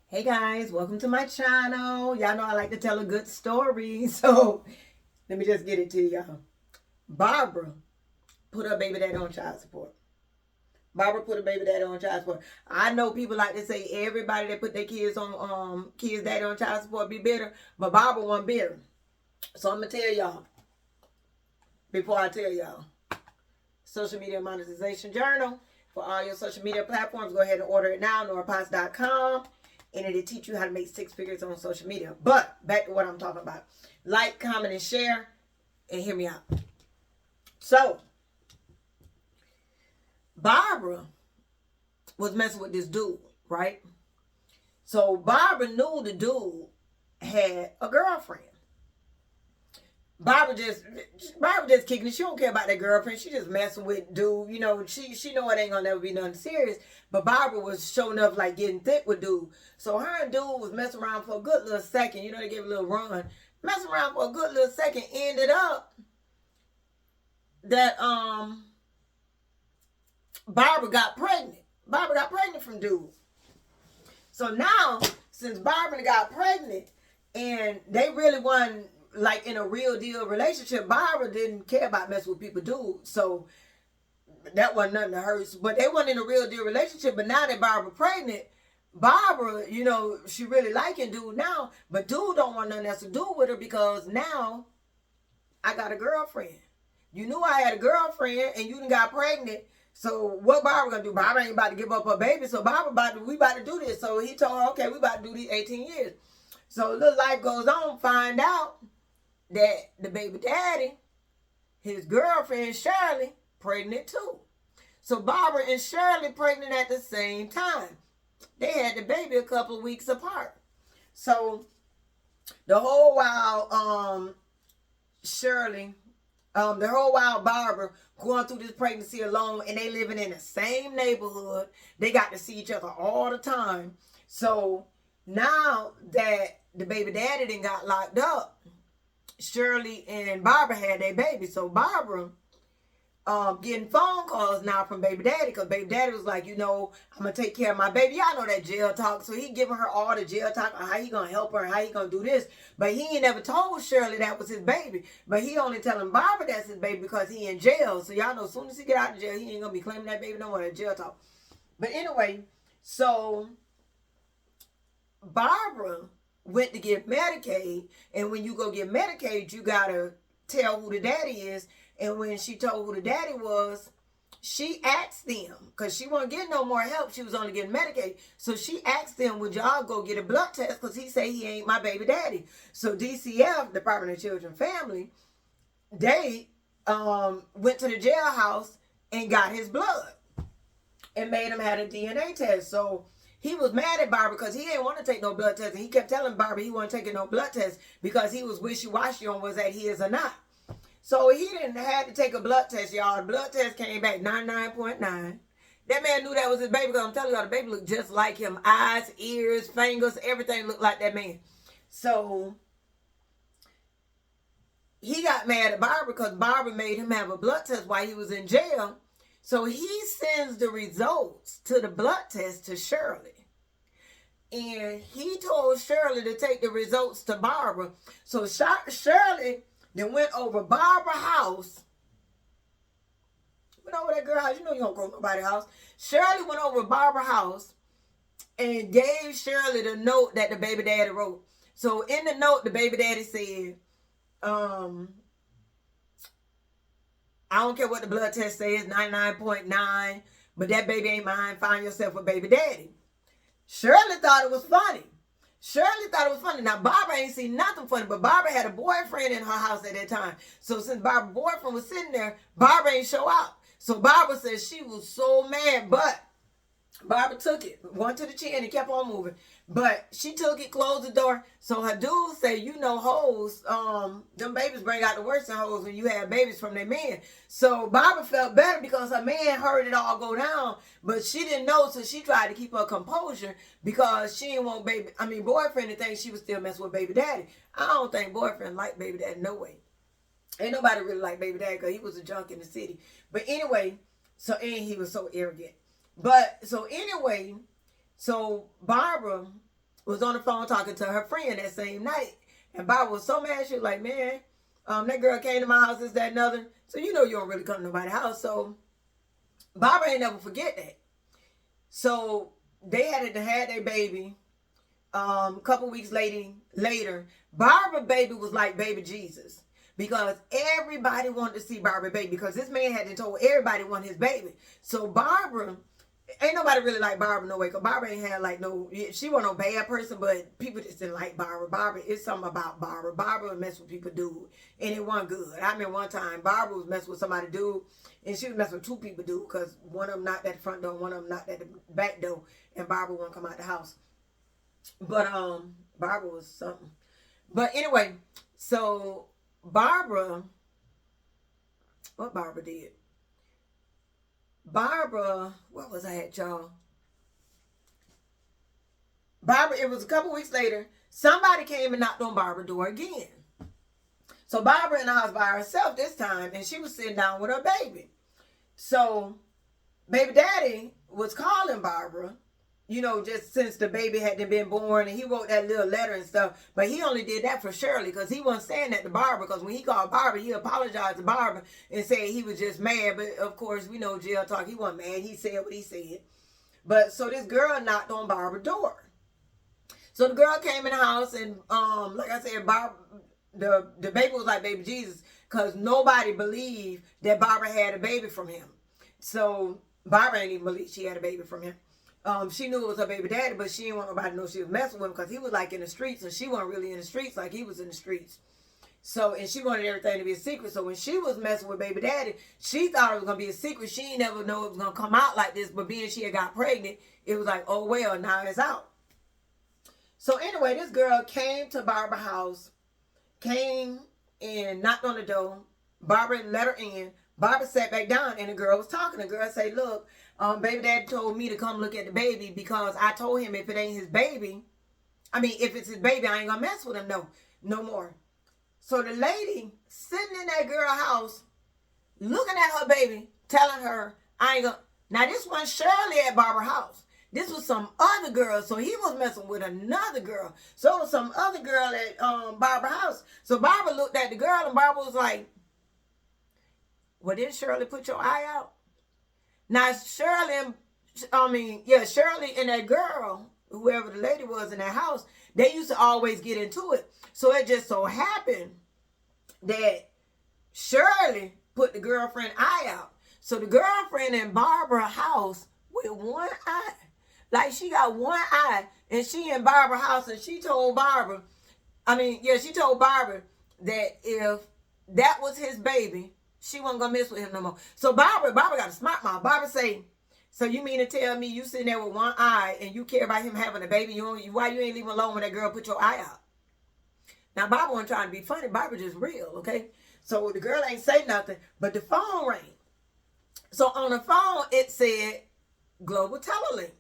Hey guys, welcome to my channel. Y'all know I like to tell a good story. So let me just get it to y'all. Barbara put her baby daddy on child support. Barbara put her baby daddy on child support. I know people like to say everybody that put their kids on kids daddy on child support be bitter, but Barbara wasn't bitter. So I'm gonna tell y'all before I tell y'all. Social Media Monetization Journal for all your social media platforms. Go ahead and order it now, norapots.com. And it'll teach you how to make six figures on social media. But back to what I'm talking about. Like, comment, and share, and hear me out. So, Barbara was messing with this dude, right? So, Barbara knew the dude had a girlfriend. Barbara just kicking it. She don't care about that girlfriend. She just messing with dude. You know, she know it ain't gonna never be nothing serious. But Barbara was showing up like getting thick with dude. So her and dude was messing around for a good little second. You know, they gave a little run. Messing around for a good little second. Ended up that Barbara got pregnant. Barbara got pregnant from dude. So now, since Barbara got pregnant and they really wasn't like in a real deal relationship, Barbara didn't care about messing with people, dude. So that wasn't nothing to her. But they weren't in a real deal relationship. But now that Barbara pregnant, Barbara, you know, she really liking dude now. But dude don't want nothing else to do with her because now I got a girlfriend. You knew I had a girlfriend and you done got pregnant. So what Barbara gonna do? Barbara ain't about to give up her baby. So we about to do this. So he told her, okay, we about to do these 18 years. So little life goes on. Find out that the baby daddy, his girlfriend Shirley, pregnant too. So Barbara and Shirley pregnant at the same time. They had the baby a couple of weeks apart. So the whole while the whole while Barbara going through this pregnancy alone, and they living in the same neighborhood. They got to see each other all the time. So now that the baby daddy done got locked up, Shirley and Barbara had their baby. So Barbara getting phone calls now from baby daddy because baby daddy was like, you know, I'm gonna take care of my baby. Y'all know that jail talk. So he giving her all the jail talk on how he gonna help her and how he gonna do this. But he ain't never told Shirley that was his baby. But he only telling Barbara that's his baby because he in jail. So y'all know as soon as he get out of jail, he ain't gonna be claiming that baby no more. That jail talk. But anyway, so Barbara went to get Medicaid, and when you go get Medicaid, you gotta tell who the daddy is. And when she told who the daddy was, she asked them, because she wasn't getting no more help, she was only getting Medicaid. So she asked them, would y'all go get a blood test, because he said he ain't my baby daddy. So DCF, Department of Children and Family, they went to the jailhouse and got his blood and made him have a DNA test. So he was mad at Barbara because he didn't want to take no blood test. And he kept telling Barbara he wasn't taking no blood test because he was wishy-washy on was that he is or not. So he didn't have to take a blood test, y'all. The blood test came back 99.9. That man knew that was his baby because I'm telling y'all, the baby looked just like him. Eyes, ears, fingers, everything looked like that man. So he got mad at Barbara because Barbara made him have a blood test while he was in jail. So he sends the results to the blood test to Shirley. And he told Shirley to take the results to Barbara. So Shirley then went over Barbara's house. Went over that girl's house. You know you don't go to nobody's house. Shirley went over Barbara's house and gave Shirley the note that the baby daddy wrote. So in the note, the baby daddy said, I don't care what the blood test says, 99.9, but that baby ain't mine. Find yourself a baby daddy. Shirley thought it was funny. Now, Barbara ain't seen nothing funny, but Barbara had a boyfriend in her house at that time. So since Barbara's boyfriend was sitting there, Barbara ain't show up. So Barbara says she was so mad, but Barbara took it, went to the chin and kept on moving. But she took it, closed the door. So her dude say, you know, hoes, them babies bring out the worst in hoes when you have babies from their men. So Barbara felt better because her man heard it all go down, but she didn't know, so she tried to keep her composure because she didn't want boyfriend to think she was still messing with baby daddy. I don't think boyfriend liked baby daddy, no way. Ain't nobody really like baby daddy because he was a junk in the city. But anyway, and he was so arrogant. But so anyway, so Barbara was on the phone talking to her friend that same night. And Barbara was so mad. She was like, man, that girl came to my house, this, that, and other. So you know you don't really come to nobody's house. So Barbara ain't never forget that. So they had their baby. A couple weeks later, Barbara baby was like baby Jesus. Because everybody wanted to see Barbara baby. Because this man had told everybody wanted his baby. So Barbara, ain't nobody really like Barbara no way. Because Barbara ain't had like no, she wasn't no bad person. But people just didn't like Barbara. Barbara, it's something about Barbara. Barbara would mess with people dude. And it wasn't good. I remember one time Barbara was messing with somebody dude. And she was messing with two people dude. Because one of them knocked at the front door. One of them knocked at the back door. And Barbara wouldn't come out the house. But Barbara was something. But anyway, so Barbara, what Barbara did? Barbara, what was I at, y'all? Barbara, it was a couple weeks later, somebody came and knocked on Barbara's door again. So Barbara in the house by herself this time, and she was sitting down with her baby. So baby daddy was calling Barbara, you know, just since the baby had been born, and he wrote that little letter and stuff. But he only did that for Shirley, because he wasn't saying that to Barbara. Because when he called Barbara, he apologized to Barbara and said he was just mad. But of course, we know jail talk. He wasn't mad. He said what he said. But so this girl knocked on Barbara's door. So the girl came in the house, and like I said, Barbara, the baby was like baby Jesus, because nobody believed that Barbara had a baby from him. So Barbara ain't even believe she had a baby from him. She knew it was her baby daddy, but she didn't want nobody to know she was messing with him, because he was like in the streets, and she wasn't really in the streets like he was in the streets. So, and she wanted everything to be a secret. So when she was messing with baby daddy, she thought it was going to be a secret. She didn't never know it was going to come out like this. But being she had got pregnant, it was like, oh, well, now it's out. So anyway, this girl came to Barbara's house, came and knocked on the door. Barbara let her in. Barbara sat back down, and the girl was talking. The girl said, look, baby daddy told me to come look at the baby, because I told him if it ain't his baby, if it's his baby, I ain't gonna mess with him no more. So the lady sitting in that girl's house, looking at her baby, telling her, I ain't gonna. Now this wasn't Shirley at Barbara's house. This was some other girl. So he was messing with another girl. So it was some other girl at Barbara's house. So Barbara looked at the girl, and Barbara was like, well, didn't Shirley put your eye out? Now, Shirley and that girl, whoever the lady was in that house, they used to always get into it. So it just so happened that Shirley put the girlfriend eye out. So the girlfriend in Barbara's house with one eye. Like, she got one eye, and she in Barbara's house, and she told Barbara, she told Barbara that if that was his baby, she wasn't going to mess with him no more. So Barbara got a smart mouth. Barbara say, so you mean to tell me you sitting there with one eye and you care about him having a baby? Why you ain't leave him alone when that girl put your eye out? Now, Barbara wasn't trying to be funny. Barbara just real, okay? So the girl ain't say nothing, but the phone rang. So on the phone, it said Global Telelink.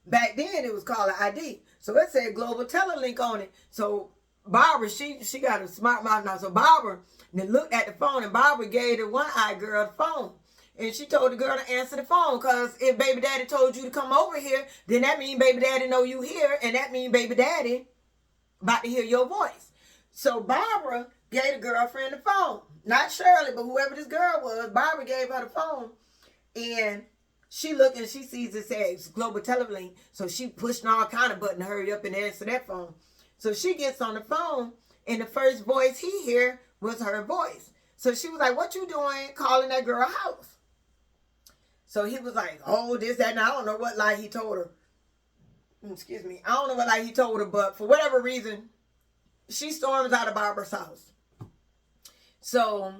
Back then, it was called an ID. So it said Global Telelink on it. So Barbara, she got a smart mouth now. So Barbara then looked at the phone, and Barbara gave the one-eyed girl the phone. And she told the girl to answer the phone, because if baby daddy told you to come over here, then that means baby daddy know you here, and that means baby daddy about to hear your voice. So Barbara gave the girlfriend the phone. Not Shirley, but whoever this girl was, Barbara gave her the phone. And she looked, and she sees it says Global Telelink. So she pushing all kind of button to hurry up and answer that phone. So she gets on the phone, and the first voice he hear was her voice. So she was like, what you doing calling that girl house? So he was like, oh, this, that, and I don't know what lie he told her. Excuse me. I don't know what lie he told her, but for whatever reason, she storms out of Barbara's house. So,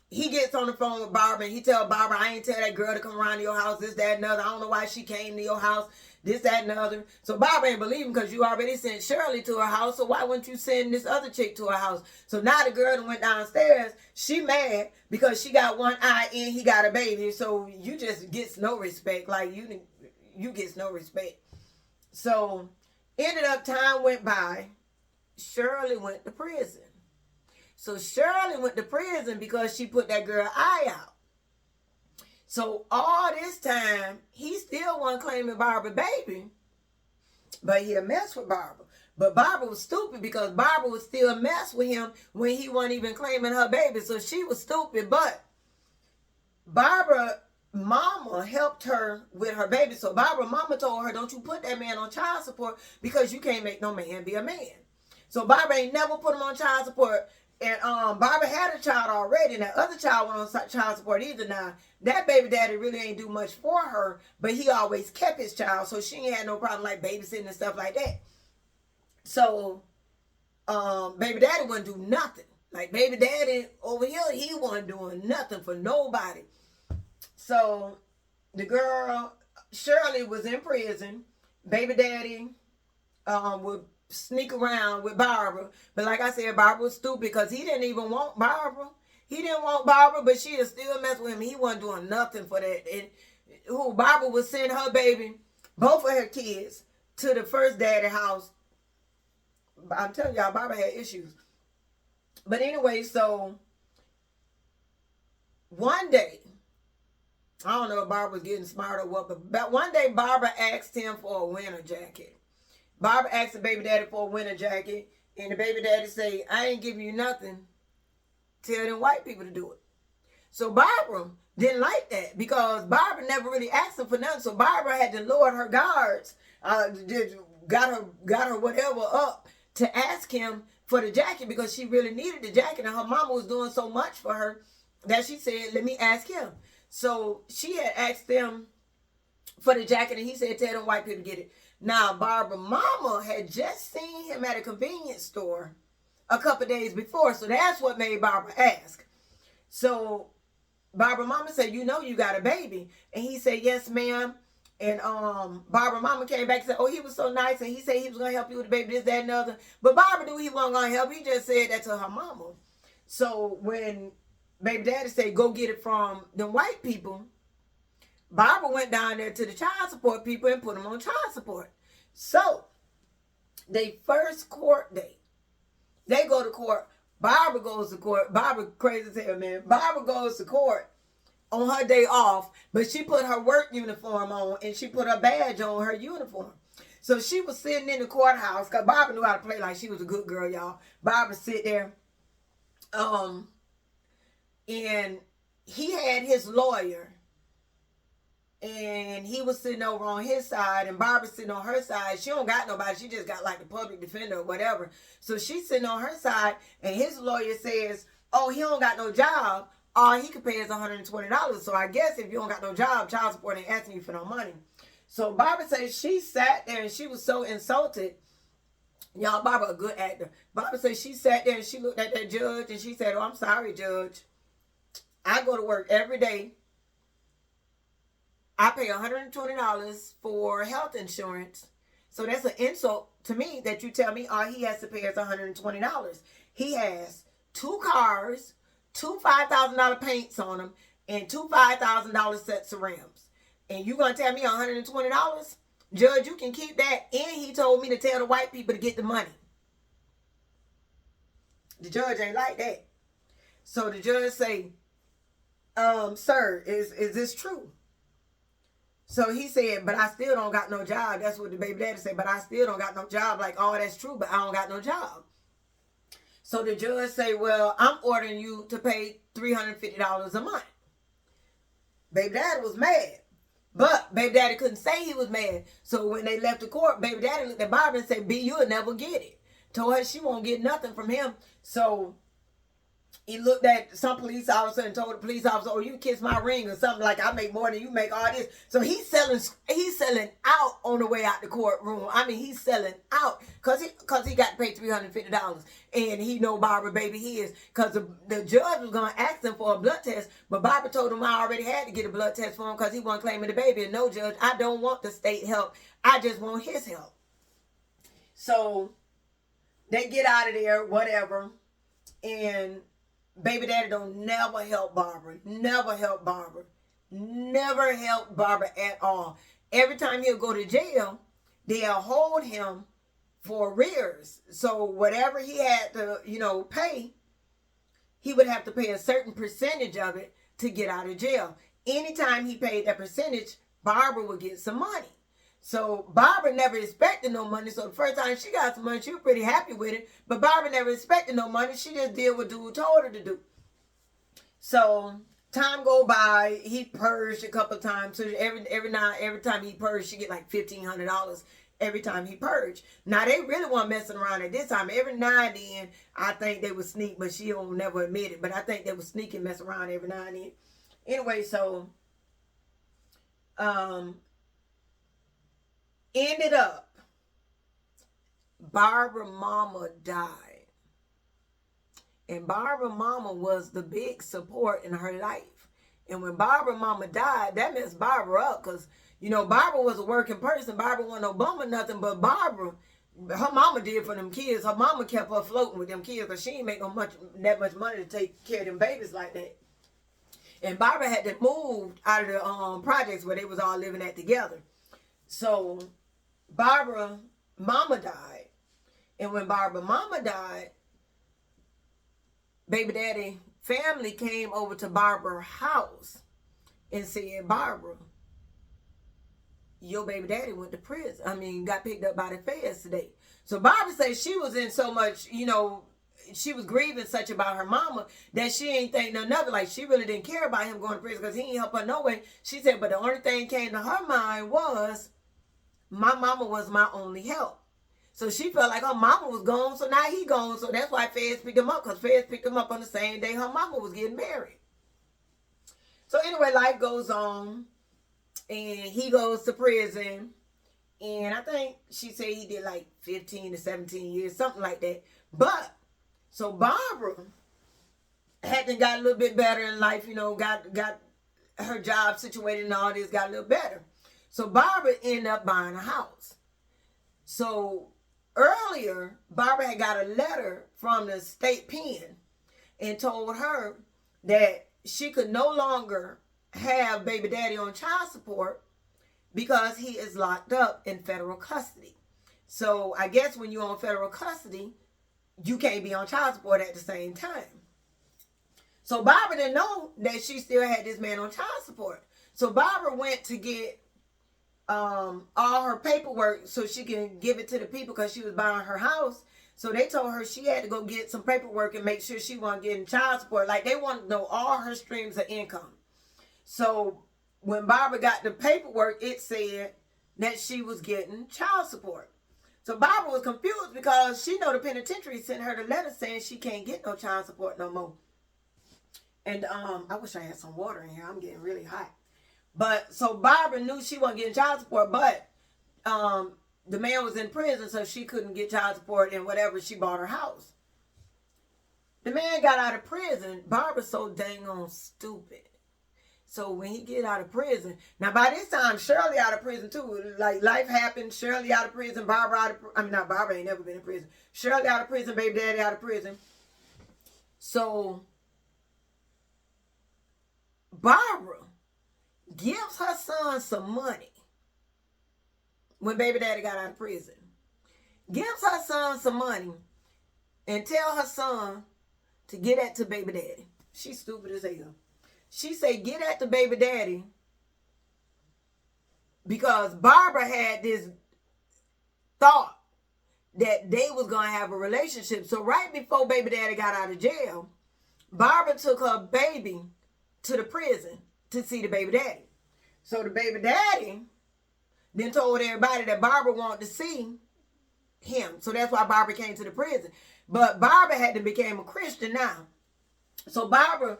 he gets on the phone with Barbara, and he tell Barbara, I ain't tell that girl to come around to your house, this, that, and other. I don't know why she came to your house, this, that, and other. So Barbara ain't believe him, because you already sent Shirley to her house, so why wouldn't you send this other chick to her house? So now the girl that went downstairs, she mad because she got one eye and he got a baby. So you just gets no respect. Like, you gets no respect. So ended up, time went by. Shirley went to prison. So Shirley went to prison because she put that girl eye out. So all this time, he still wasn't claiming Barbara baby. But he'll mess with Barbara. But Barbara was stupid because Barbara would still mess with him when he wasn't even claiming her baby. So she was stupid. But Barbara mama helped her with her baby. So Barbara mama told her, don't you put that man on child support because you can't make no man be a man. So Barbara ain't never put him on child support. And Barbara had a child already, and that other child went on child support either. Now, that baby daddy really ain't do much for her, but he always kept his child, so she ain't had no problem like babysitting and stuff like that. So, baby daddy wouldn't do nothing. Like, baby daddy over here, he wasn't doing nothing for nobody. So, the girl, Shirley, was in prison. Baby daddy would sneak around with Barbara. But like I said, Barbara was stupid because he didn't even want Barbara. He didn't want Barbara, but she is still messing with him. He wasn't doing nothing for that. And Barbara would send her baby, both of her kids, to the first daddy house. I'm telling y'all, Barbara had issues. But anyway, so one day, I don't know if Barbara was getting smart or what, but one day Barbara asked him for a winter jacket. Barbara asked the baby daddy for a winter jacket, and the baby daddy say, I ain't giving you nothing. Tell them white people to do it. So Barbara didn't like that because Barbara never really asked him for nothing. So Barbara had to lower her guards, got her whatever up to ask him for the jacket because she really needed the jacket, and her mama was doing so much for her that she said, let me ask him. So she had asked them for the jacket, and he said, tell them white people to get it. Now, Barbara mama had just seen him at a convenience store a couple days before, so that's what made Barbara ask. So Barbara mama said, you know you got a baby. And he said, yes, ma'am. And Barbara mama came back and said, oh, he was so nice, and he said he was going to help you with the baby, this, that, and other. But Barbara knew he wasn't going to help. He just said that to her mama. So when baby daddy said, go get it from the white people, Barbara went down there to the child support people and put them on child support. So, they first court date, they go to court. Barbara goes to court. Barbara crazy as hell, man. Barbara goes to court on her day off, but she put her work uniform on and she put her badge on her uniform. So she was sitting in the courthouse because Barbara knew how to play like she was a good girl, y'all. Barbara sit there, and he had his lawyer. And he was sitting over on his side, and Barbara sitting on her side. She don't got nobody. She just got like the public defender or whatever. So she's sitting on her side, and his lawyer says, oh, he don't got no job. All he could pay is $120. So I guess if you don't got no job, child support ain't asking you for no money. So Barbara says she sat there, and she was so insulted. Y'all, Barbara a good actor. Barbara says she sat there, and she looked at that judge, and she said, oh, I'm sorry, judge. I go to work every day. I pay $120 for health insurance. So that's an insult to me that you tell me all he has to pay is $120. He has 2 cars, 2 $5,000 paints on them, and 2 $5,000 sets of rims. And you going to tell me $120? Judge, you can keep that. And he told me to tell the white people to get the money. The judge ain't like that. So the judge say, sir, is this true? So he said, but I still don't got no job. That's what the baby daddy said. But I still don't got no job. Like, oh, that's true, but I don't got no job. So the judge say, well, I'm ordering you to pay $350 a month. Baby daddy was mad. But baby daddy couldn't say he was mad. So when they left the court, baby daddy looked at Barbara and said, B, you'll never get it. Told her she won't get nothing from him. So he looked at some police officer and told the police officer, oh, you kiss my ring or something, like I make more than you make, all this. So he's selling out on the way out the courtroom. I mean, he's selling out because he got to pay $350. And he know Barbara baby his because the judge was going to ask him for a blood test. But Barbara told him I already had to get a blood test for him because he wasn't claiming the baby. And no, judge, I don't want the state help. I just want his help. So they get out of there, whatever. And baby daddy don't never help Barbara. Never help Barbara. Never help Barbara at all. Every time he'll go to jail, they'll hold him for arrears. So whatever he had to, pay, he would have to pay a certain percentage of it to get out of jail. Anytime he paid that percentage, Barbara would get some money. So Barbara never expected no money. So the first time she got some money, she was pretty happy with it. But Barbara never expected no money. She just did what dude told her to do. So time go by, he purged a couple of times. So every time he purged, she get like $1,500 every time he purged. Now they really weren't messing around at this time. Every now and then, I think they would sneak, but she don't never admit it. But I think they would sneak and mess around every now and then. Anyway, so ended up, Barbara mama died. And Barbara mama was the big support in her life. And when Barbara mama died, that messed Barbara up. Because, you know, Barbara was a working person. Barbara wasn't no bum or nothing. But Barbara, her mama did for them kids. Her mama kept her floating with them kids. Because she didn't make that much money to take care of them babies like that. And Barbara had to move out of the projects where they was all living at together. So Barbara mama died. And when Barbara mama died, baby daddy family came over to Barbara's house and said, Barbara, your baby daddy went to prison. Got picked up by the feds today. So Barbara said she was in so much, she was grieving such about her mama that she ain't think nothing of it. Like, she really didn't care about him going to prison because he ain't help her no way. She said, but the only thing came to her mind was, my mama was my only help. So she felt like her mama was gone, so now he gone. So that's why feds picked him up, because feds picked him up on the same day her mama was getting married. So anyway, life goes on, and he goes to prison. And I think she said he did like 15 to 17 years, something like that. But, so Barbara had got a little bit better in life, got her job situated and all this, got a little better. So Barbara ended up buying a house. So earlier, Barbara had got a letter from the state pen and told her that she could no longer have baby daddy on child support because he is locked up in federal custody. So I guess when you're on federal custody, you can't be on child support at the same time. So Barbara didn't know that she still had this man on child support. So Barbara went to get all her paperwork so she can give it to the people because she was buying her house. So they told her she had to go get some paperwork and make sure she wasn't getting child support. Like, they wanted to know all her streams of income. So when Barbara got the paperwork, it said that she was getting child support. So Barbara was confused because she know the penitentiary sent her the letter saying she can't get no child support no more. And I wish I had some water in here. I'm getting really hot. But so Barbara knew she wasn't getting child support, but the man was in prison, so she couldn't get child support and whatever. She bought her house. The man got out of prison. Barbara's so dang on stupid. So when he get out of prison, now by this time Shirley out of prison too. Like, life happened. Shirley out of prison. Barbara out of not Barbara ain't never been in prison. Shirley out of prison. Baby daddy out of prison. So Barbara gives her son some money when baby daddy got out of prison. Gives her son some money and tell her son to get at to baby daddy. She's stupid as hell. She say get at the baby daddy because Barbara had this thought that they was going to have a relationship. So right before baby daddy got out of jail, Barbara took her baby to the prison to see the baby daddy. So the baby daddy then told everybody that Barbara wanted to see him. So that's why Barbara came to the prison. But Barbara had to become a Christian now. So Barbara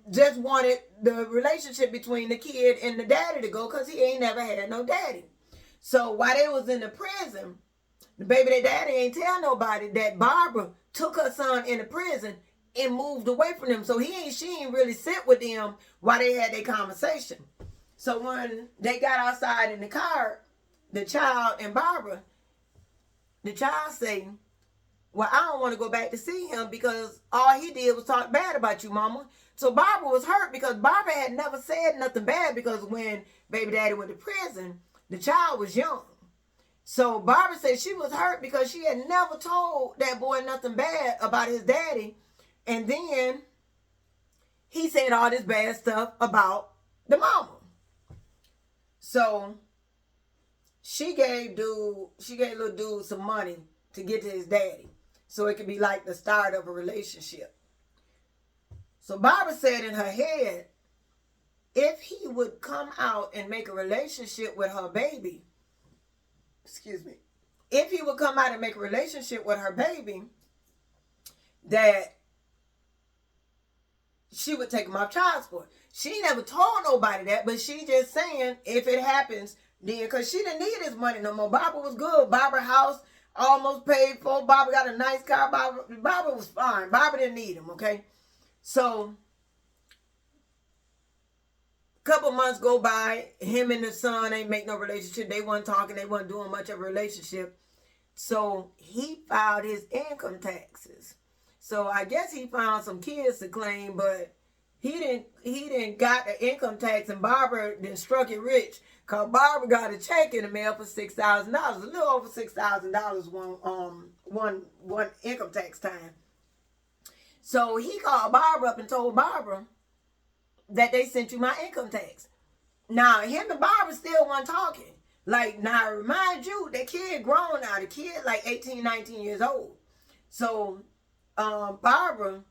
just wanted the relationship between the kid and the daddy to go because he ain't never had no daddy. So while they was in the prison, the baby daddy ain't tell nobody that Barbara took her son in the prison and moved away from them. So she ain't really sit with them while they had their conversation. So when they got outside in the car, the child and Barbara, the child say, well, I don't want to go back to see him because all he did was talk bad about you, mama. So Barbara was hurt because Barbara had never said nothing bad because when baby daddy went to prison, the child was young. So Barbara said she was hurt because she had never told that boy nothing bad about his daddy. And then he said all this bad stuff about the mama. So she gave little dude some money to get to his daddy, so it could be like the start of a relationship. So Barbara said in her head, if he would come out and make a relationship with her baby, if he would come out and make a relationship with her baby, that she would take him off child support. She never told nobody that, but she just saying if it happens, then, because she didn't need his money no more. Barbara was good. Barbara house almost paid for. Barbara got a nice car. Barbara was fine. Barbara didn't need him, okay? So couple months go by, him and the son ain't make no relationship. They wasn't talking, they wasn't doing much of a relationship. So he filed his income taxes. So I guess he found some kids to claim, but he didn't got the income tax, and Barbara then struck it rich. Cause Barbara got a check in the mail for $6,000, a little over $6,000 one income tax time. So he called Barbara up and told Barbara that they sent you my income tax. Now, him and Barbara still weren't talking. Like, now, I remind you, that kid grown now. The kid, like 18, 19 years old. So, Barbara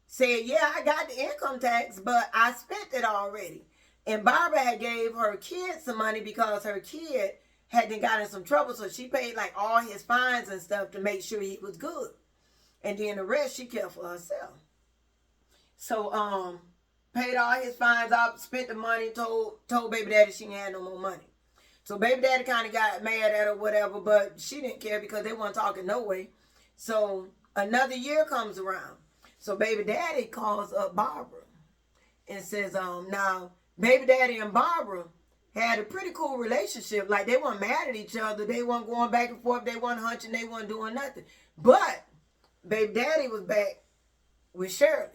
said, yeah, I got the income tax, but I spent it already. And Barbara had gave her kid some money because her kid had got in some trouble. So, she paid, like, all his fines and stuff to make sure he was good. And then the rest, she kept for herself. So, paid all his fines off, spent the money, told baby daddy she ain't had no more money. So baby daddy kind of got mad at her, whatever, but she didn't care because they weren't talking no way. So another year comes around. So baby daddy calls up Barbara and says, now baby daddy and Barbara had a pretty cool relationship. Like, they weren't mad at each other. They weren't going back and forth. They weren't hunching. They weren't doing nothing. But baby daddy was back with Shirley.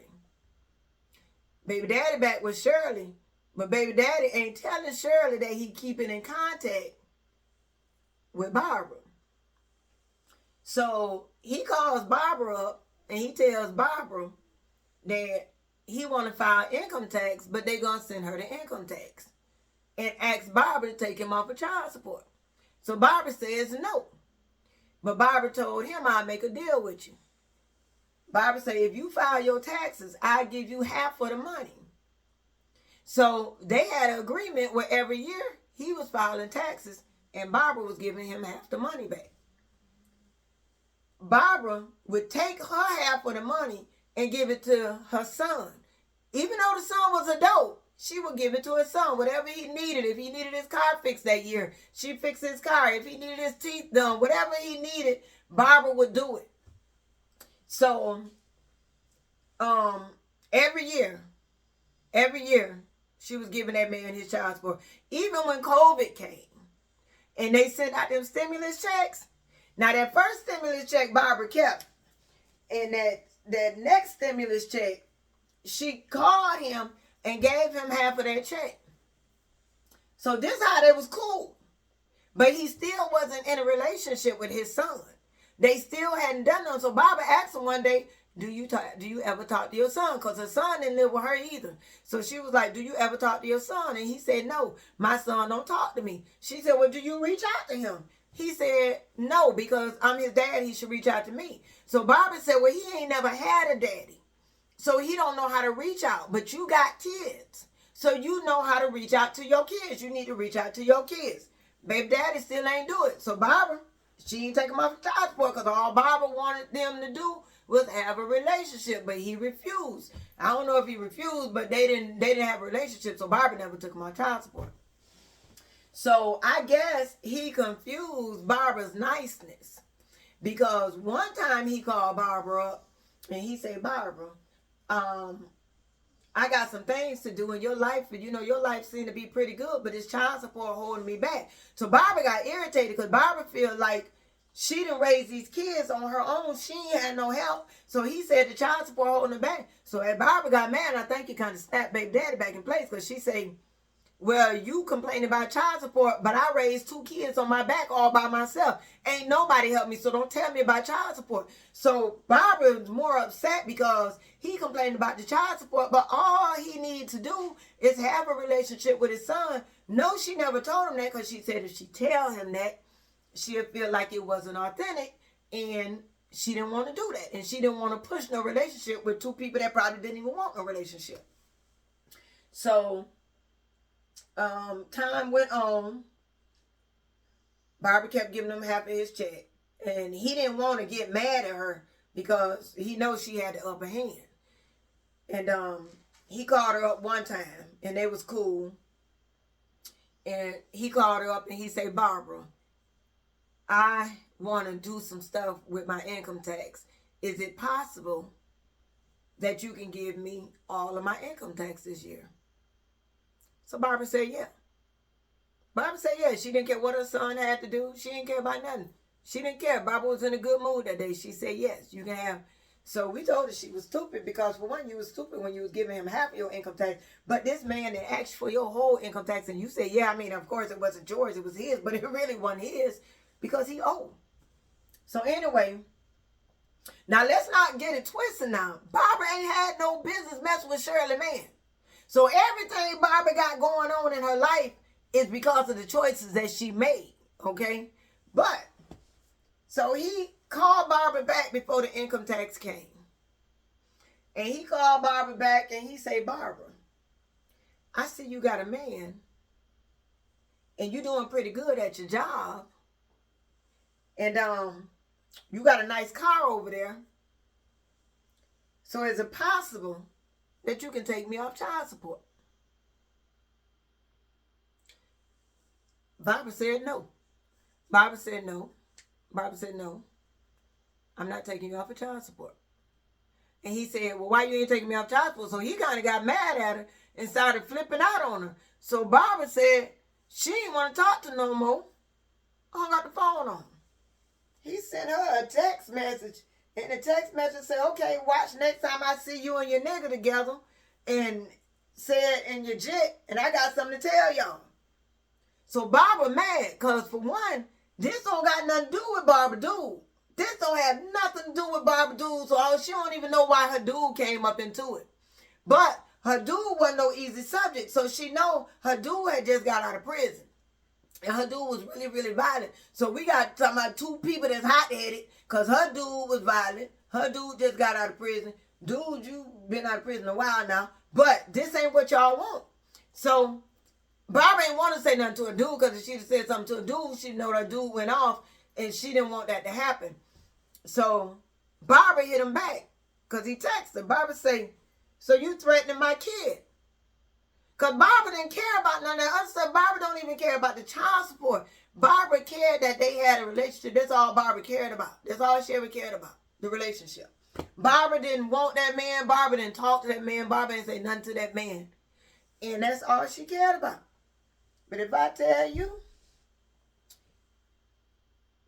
Baby daddy back with Shirley, but baby daddy ain't telling Shirley that he keeping in contact with Barbara. So he calls Barbara up and he tells Barbara that he want to file income tax, but they gonna send her the income tax, and asks Barbara to take him off of child support. So Barbara says no, but Barbara told him, I'll make a deal with you. Barbara said, if you file your taxes, I'll give you half of the money. So they had an agreement where every year he was filing taxes and Barbara was giving him half the money back. Barbara would take her half of the money and give it to her son. Even though the son was adult, she would give it to her son, whatever he needed. If he needed his car fixed that year, she'd fix his car. If he needed his teeth done, whatever he needed, Barbara would do it. So, every year, she was giving that man his child support. Even when COVID came and they sent out them stimulus checks. Now, that first stimulus check Barbara kept. And that next stimulus check, she called him and gave him half of that check. So this how they was cool. But he still wasn't in a relationship with his son. They still hadn't done nothing. So Barbara asked him one day, do you ever talk to your son? Because her son didn't live with her either. So she was like, do you ever talk to your son? And he said, no, my son don't talk to me. She said, well, do you reach out to him? He said, no, because I'm his dad. He should reach out to me. So Barbara said, well, he ain't never had a daddy. So he don't know how to reach out. But you got kids. So you know how to reach out to your kids. You need to reach out to your kids. Baby daddy still ain't do it. So Barbara, she ain't take him off the child support because all Barbara wanted them to do was have a relationship, but he refused. I don't know if he refused, but they didn't have a relationship, so Barbara never took him on child support. So I guess he confused Barbara's niceness, because one time he called Barbara up and he said, Barbara, I got some things to do in your life, and your life seemed to be pretty good, but this child support holding me back. So Barbara got irritated because Barbara feel like she done raised these kids on her own. She ain't had no help. So he said the child support holding her back. So as Barbara got mad, I think he kind of snapped baby daddy back in place, because she said, well, you complain about child support, but I raised 2 kids on my back all by myself. Ain't nobody helped me, so don't tell me about child support. So Barbara was more upset because he complained about the child support, but all he needed to do is have a relationship with his son No, she never told him that because she said if she tell him that, she'll feel like it wasn't authentic, and she didn't want to do that. And she didn't want to push no relationship with two people that probably didn't even want a relationship. So, time went on. Barbara kept giving him half of his check. And he didn't want to get mad at her because he knows she had the upper hand. And he called her up one time, and they was cool. And he called her up and he said, Barbara, I want to do some stuff with my income tax. Is it possible that you can give me all of my income tax this year? So Barbara said, yeah. Barbara said, yeah. She didn't care what her son had to do. She didn't care about nothing. She didn't care. Barbara was in a good mood that day. She said, yes, you can have. So we told her she was stupid because, for one, you was stupid when you was giving him half of your income tax. But this man that asked for your whole income tax, and you said, yeah, I mean, of course it wasn't yours, it was his, but it really wasn't his because he owed. So anyway, now let's not get it twisted now. Barbara ain't had no business messing with Shirley, man. So everything Barbara got going on in her life is because of the choices that she made, okay? But, so he called Barbara back before the income tax came. And he called Barbara back and he said, Barbara, I see you got a man and you're doing pretty good at your job. And you got a nice car over there. So is it possible that you can take me off child support? Barbara said no. Barbara said no. Barbara said no. I'm not taking you off of child support. And he said, well, why you ain't taking me off child support? So he kind of got mad at her and started flipping out on her. So Barbara said she didn't want to talk to no more. Hung up the phone on him. He sent her a text message. And the text message said, okay, watch next time I see you and your nigga together. And said in your jet, and I got something to tell y'all. So Barbara mad, because for one, this don't got nothing to do with Barbara dude. This don't have nothing to do with Barbara dude, so she don't even know why her dude came up into it. But her dude wasn't no easy subject, so she know her dude had just got out of prison. And her dude was really, really violent. So we got talking about two people that's hot-headed, because her dude was violent. Her dude just got out of prison. Dude, you been out of prison a while now, but this ain't what y'all want. So Barbara ain't want to say nothing to her dude, because if she'd have said something to her dude, she'd know that dude went off, and she didn't want that to happen. So Barbara hit him back because he texted. Barbara say, so you threatening my kid? Because Barbara didn't care about none of that other stuff. Barbara don't even care about the child support. Barbara cared that they had a relationship. That's all Barbara cared about. That's all she ever cared about, the relationship. Barbara didn't want that man. Barbara didn't talk to that man. Barbara didn't say nothing to that man. And that's all she cared about. But if I tell you,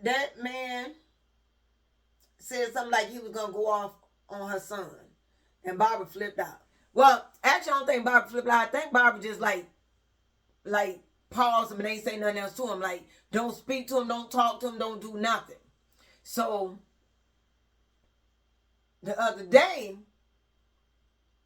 that man said something like he was going to go off on her son. And Barbara flipped out. Well, actually, I don't think Barbara flipped out. I think Barbara just like paused him and ain't say nothing else to him. Like, don't speak to him, don't talk to him, don't do nothing. So, the other day,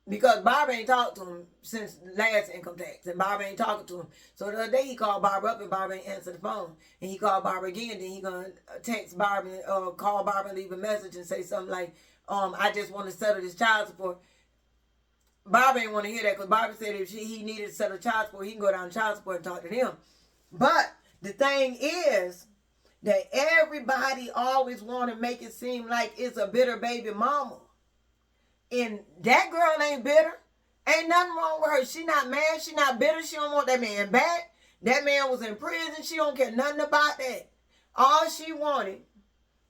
because Barbara ain't talked to him since last income tax, and Barbara ain't talking to him. So the other day he called Barbara up and Barbara ain't answered the phone. And he called Barbara again, then he gonna text Barbara, call Barbara and leave a message and say something like, I just want to settle this child support. Barbara ain't want to hear that because Barbara said if he needed to settle child support, he can go down to child support and talk to them. But the thing is that everybody always want to make it seem like it's a bitter baby mama. And that girl ain't bitter. Ain't nothing wrong with her. She not mad. She not bitter. She don't want that man back. That man was in prison. She don't care nothing about that. All she wanted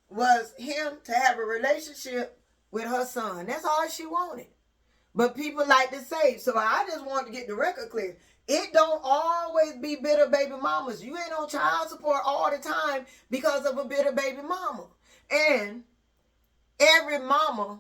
was him to have a relationship with her son. That's all she wanted. But people like to say, so I just want to get the record clear. It don't always be bitter baby mamas. You ain't on child support all the time because of a bitter baby mama. And every mama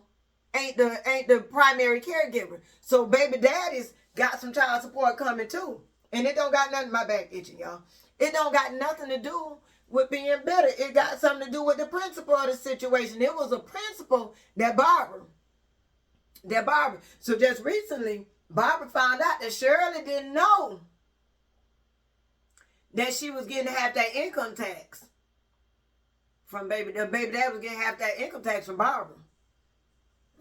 ain't the primary caregiver. So baby daddies got some child support coming too. And it don't got nothing, my back itching, y'all. It don't got nothing to do with being bitter. It got something to do with the principle of the situation. It was a principle that Barbara. So just recently, Barbara found out that Shirley didn't know that she was getting half that income tax from baby. The baby dad was getting half that income tax from Barbara.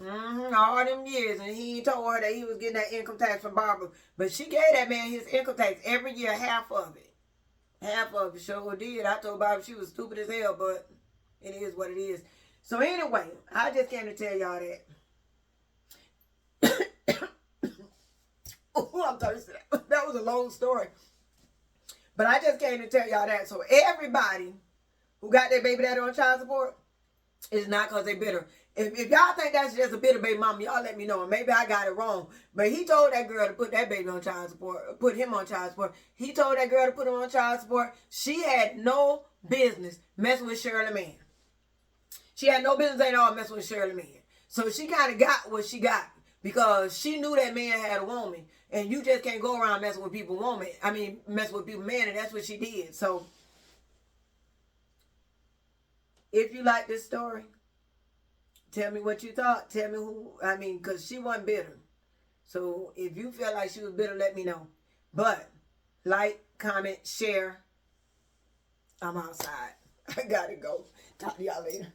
All them years, and he told her that he was getting that income tax from Barbara. But she gave that man his income tax every year, half of it. Half of it sure did. I told Barbara she was stupid as hell, but it is what it is. So anyway, I just came to tell y'all that. Oh, I'm thirsty. That was a long story. But I just came to tell y'all that. So everybody who got their baby daddy on child support is not because they bitter. If y'all think that's just a bitter baby mama, y'all let me know. And maybe I got it wrong. But he told that girl to put that baby on child support, put him on child support. He told that girl to put him on child support. She had no business messing with Shirley man. She had no business at all messing with Shirley man. So she kind of got what she got because she knew that man had a woman. And you just can't go around messing with people woman. I mean, messing with people man, and that's what she did. So if you like this story, tell me what you thought. Tell me who, because she wasn't bitter. So if you feel like she was bitter, let me know. But like, comment, share. I'm outside. I gotta go. Talk to y'all later.